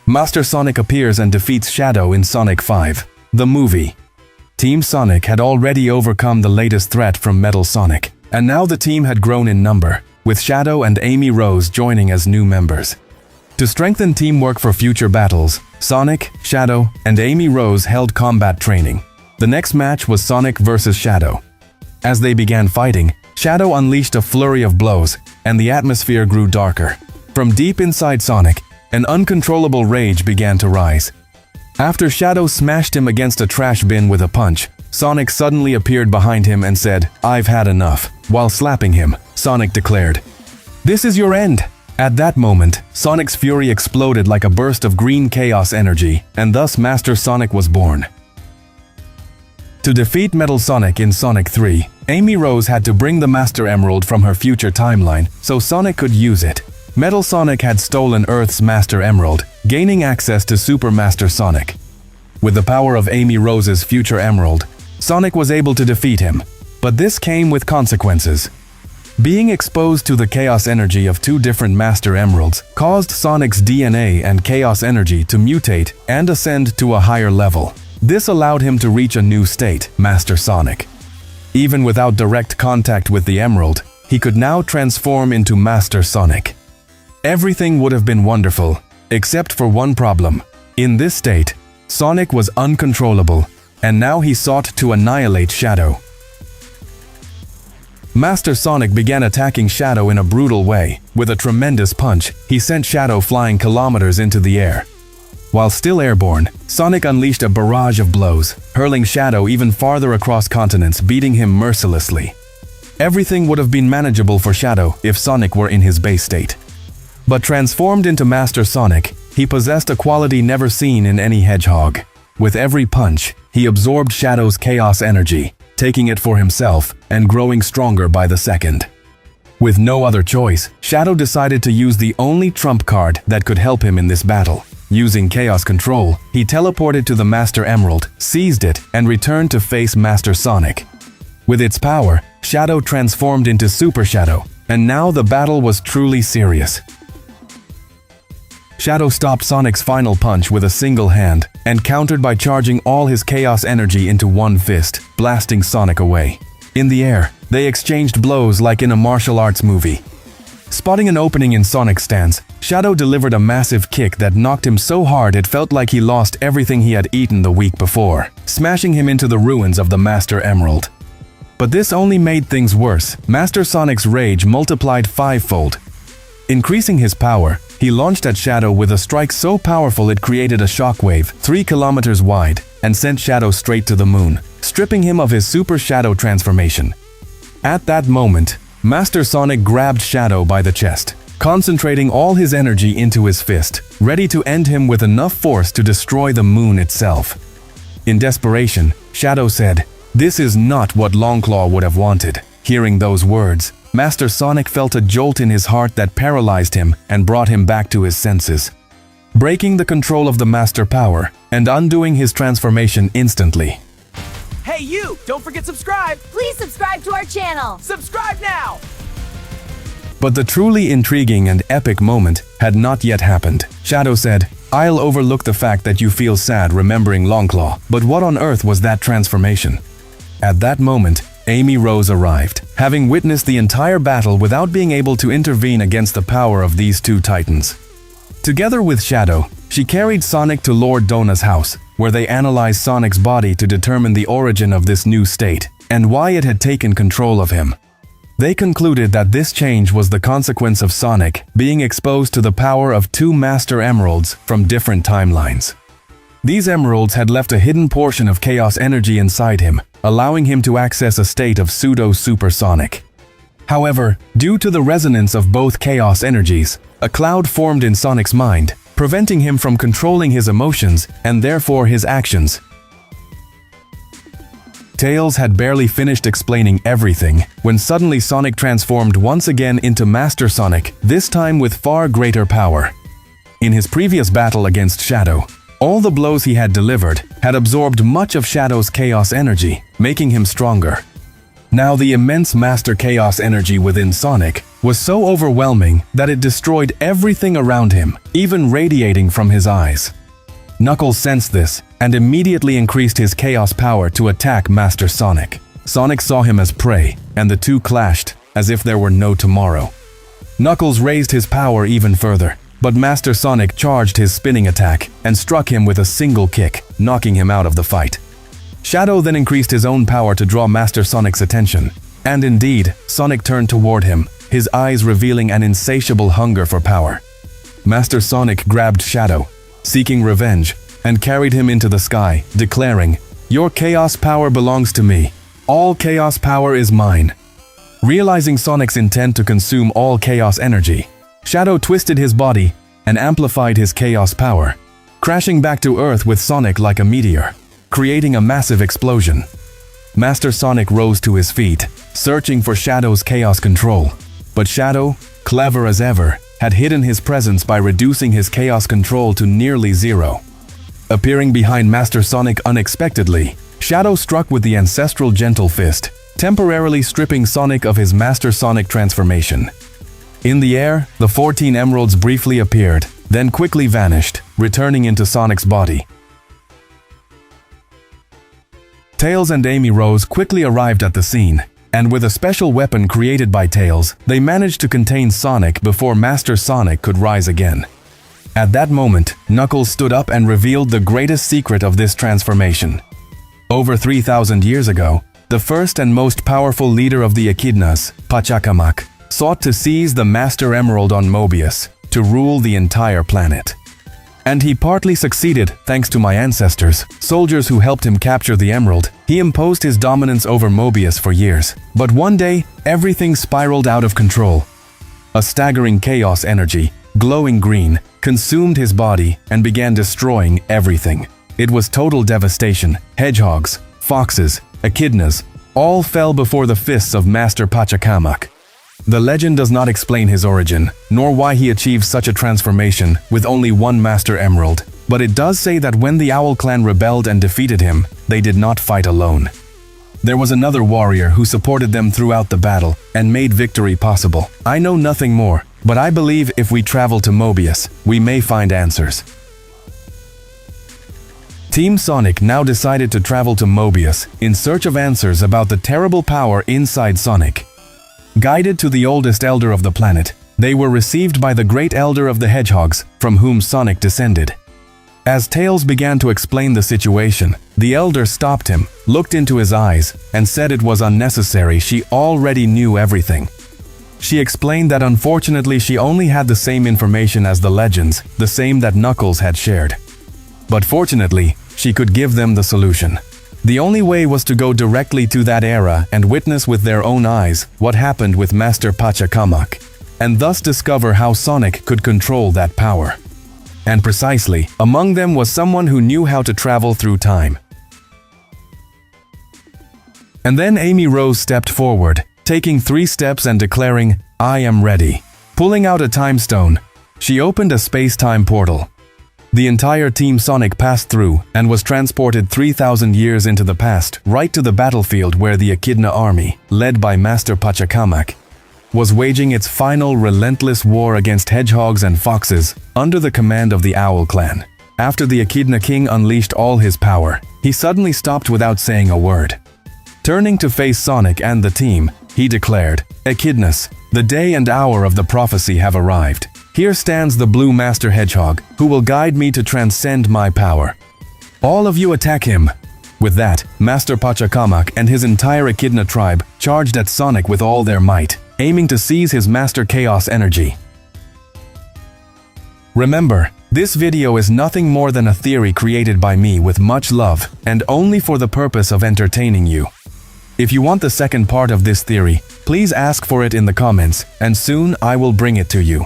Master Sonic appears and defeats Shadow in Sonic 5, the movie. Team Sonic had already overcome the latest threat from Metal Sonic, and now the team had grown in number, with Shadow and Amy Rose joining as new members. To strengthen teamwork for future battles, Sonic, Shadow, and Amy Rose held combat training. The next match was Sonic vs. Shadow. As they began fighting, Shadow unleashed a flurry of blows, and the atmosphere grew darker. From deep inside Sonic, an uncontrollable rage began to rise. After Shadow smashed him against a trash bin with a punch, Sonic suddenly appeared behind him and said, "I've had enough." While slapping him, Sonic declared, "This is your end." At that moment, Sonic's fury exploded like a burst of green chaos energy, and thus Master Sonic was born. To defeat Metal Sonic in Sonic 3, Amy Rose had to bring the Master Emerald from her future timeline so Sonic could use it. Metal Sonic had stolen Earth's Master Emerald, gaining access to Super Master Sonic. With the power of Amy Rose's future emerald, Sonic was able to defeat him, but this came with consequences. Being exposed to the chaos energy of two different Master Emeralds caused Sonic's DNA and chaos energy to mutate and ascend to a higher level. This allowed him to reach a new state, Master Sonic. Even without direct contact with the emerald, he could now transform into Master Sonic. Everything would have been wonderful, except for one problem. In this state, Sonic was uncontrollable, and now he sought to annihilate Shadow. Master Sonic began attacking Shadow in a brutal way. With a tremendous punch, he sent Shadow flying kilometers into the air. While still airborne, Sonic unleashed a barrage of blows, hurling Shadow even farther across continents, beating him mercilessly. Everything would have been manageable for Shadow if Sonic were in his base state. But transformed into Master Sonic, he possessed a quality never seen in any hedgehog. With every punch, he absorbed Shadow's chaos energy, taking it for himself and growing stronger by the second. With no other choice, Shadow decided to use the only trump card that could help him in this battle. Using Chaos Control, he teleported to the Master Emerald, seized it, and returned to face Master Sonic. With its power, Shadow transformed into Super Shadow, and now the battle was truly serious. Shadow stopped Sonic's final punch with a single hand, and countered by charging all his chaos energy into one fist, blasting Sonic away. In the air, they exchanged blows like in a martial arts movie. Spotting an opening in Sonic's stance, Shadow delivered a massive kick that knocked him so hard it felt like he lost everything he had eaten the week before, smashing him into the ruins of the Master Emerald. But this only made things worse. Master Sonic's rage multiplied fivefold. Increasing his power, he launched at Shadow with a strike so powerful it created a shockwave 3 kilometers wide and sent Shadow straight to the moon, stripping him of his Super Shadow transformation. At that moment, Master Sonic grabbed Shadow by the chest, concentrating all his energy into his fist, ready to end him with enough force to destroy the moon itself. In desperation, Shadow said, "This is not what Longclaw would have wanted." Hearing those words, Master Sonic felt a jolt in his heart that paralyzed him and brought him back to his senses. Breaking the control of the Master Power and undoing his transformation instantly. Hey you! Don't forget subscribe! Please subscribe to our channel! Subscribe now! But the truly intriguing and epic moment had not yet happened. Shadow said, "I'll overlook the fact that you feel sad remembering Longclaw, but what on earth was that transformation?" At that moment, Amy Rose arrived, having witnessed the entire battle without being able to intervene against the power of these two titans. Together with Shadow, she carried Sonic to Lord Donna's house, where they analyzed Sonic's body to determine the origin of this new state and why it had taken control of him. They concluded that this change was the consequence of Sonic being exposed to the power of two Master Emeralds from different timelines. These emeralds had left a hidden portion of chaos energy inside him, allowing him to access a state of pseudo-supersonic. However, due to the resonance of both chaos energies, a cloud formed in Sonic's mind, preventing him from controlling his emotions and therefore his actions. Tails had barely finished explaining everything when suddenly Sonic transformed once again into Master Sonic, this time with far greater power. In his previous battle against Shadow, all the blows he had delivered had absorbed much of Shadow's chaos energy, making him stronger. Now the immense Master Chaos energy within Sonic was so overwhelming that it destroyed everything around him, even radiating from his eyes. Knuckles sensed this and immediately increased his chaos power to attack Master Sonic. Sonic saw him as prey, and the two clashed as if there were no tomorrow. Knuckles raised his power even further, but Master Sonic charged his spinning attack and struck him with a single kick, knocking him out of the fight. Shadow then increased his own power to draw Master Sonic's attention, and indeed, Sonic turned toward him, his eyes revealing an insatiable hunger for power. Master Sonic grabbed Shadow, seeking revenge, and carried him into the sky, declaring, "Your chaos power belongs to me. All chaos power is mine." Realizing Sonic's intent to consume all chaos energy, Shadow twisted his body and amplified his chaos power, crashing back to Earth with Sonic like a meteor, creating a massive explosion. Master Sonic rose to his feet, searching for Shadow's chaos control. But Shadow, clever as ever, had hidden his presence by reducing his chaos control to nearly zero. Appearing behind Master Sonic unexpectedly, Shadow struck with the ancestral Gentle Fist, temporarily stripping Sonic of his Master Sonic transformation. In the air, the 14 emeralds briefly appeared, then quickly vanished, returning into Sonic's body. Tails and Amy Rose quickly arrived at the scene, and with a special weapon created by Tails, they managed to contain Sonic before Master Sonic could rise again. At that moment, Knuckles stood up and revealed the greatest secret of this transformation. Over 3,000 years ago, the first and most powerful leader of the Echidnas, Pachakamak, sought to seize the Master Emerald on Mobius to rule the entire planet. And he partly succeeded thanks to my ancestors, soldiers who helped him capture the emerald. He imposed his dominance over Mobius for years. But one day, everything spiraled out of control. A staggering chaos energy, glowing green, consumed his body and began destroying everything. It was total devastation. Hedgehogs, foxes, echidnas, all fell before the fists of Master Pachakamak. The legend does not explain his origin, nor why he achieved such a transformation with only one Master Emerald, but it does say that when the Owl Clan rebelled and defeated him, they did not fight alone. There was another warrior who supported them throughout the battle and made victory possible. I know nothing more, but I believe if we travel to Mobius, we may find answers. Team Sonic now decided to travel to Mobius in search of answers about the terrible power inside Sonic. Guided to the oldest elder of the planet, they were received by the great elder of the hedgehogs, from whom Sonic descended. As Tails began to explain the situation, the elder stopped him, looked into his eyes, and said it was unnecessary, she already knew everything. She explained that unfortunately she only had the same information as the legends, the same that Knuckles had shared. But fortunately, she could give them the solution. The only way was to go directly to that era and witness with their own eyes what happened with Master Pachakamak, and thus discover how Sonic could control that power. And precisely, among them was someone who knew how to travel through time. And then Amy Rose stepped forward, taking 3 steps and declaring, "I am ready." Pulling out a time stone, she opened a space-time portal. The entire Team Sonic passed through and was transported 3,000 years into the past, right to the battlefield where the Echidna army, led by Master Pachakamak, was waging its final relentless war against hedgehogs and foxes under the command of the Owl Clan. After the Echidna King unleashed all his power, he suddenly stopped without saying a word. Turning to face Sonic and the team, he declared, "Echidnas, the day and hour of the prophecy have arrived. Here stands the Blue Master Hedgehog, who will guide me to transcend my power. All of you attack him." With that, Master Pachakamak and his entire Echidna tribe charged at Sonic with all their might, aiming to seize his Master Chaos energy. Remember, this video is nothing more than a theory created by me with much love and only for the purpose of entertaining you. If you want the second part of this theory, please ask for it in the comments, and soon I will bring it to you.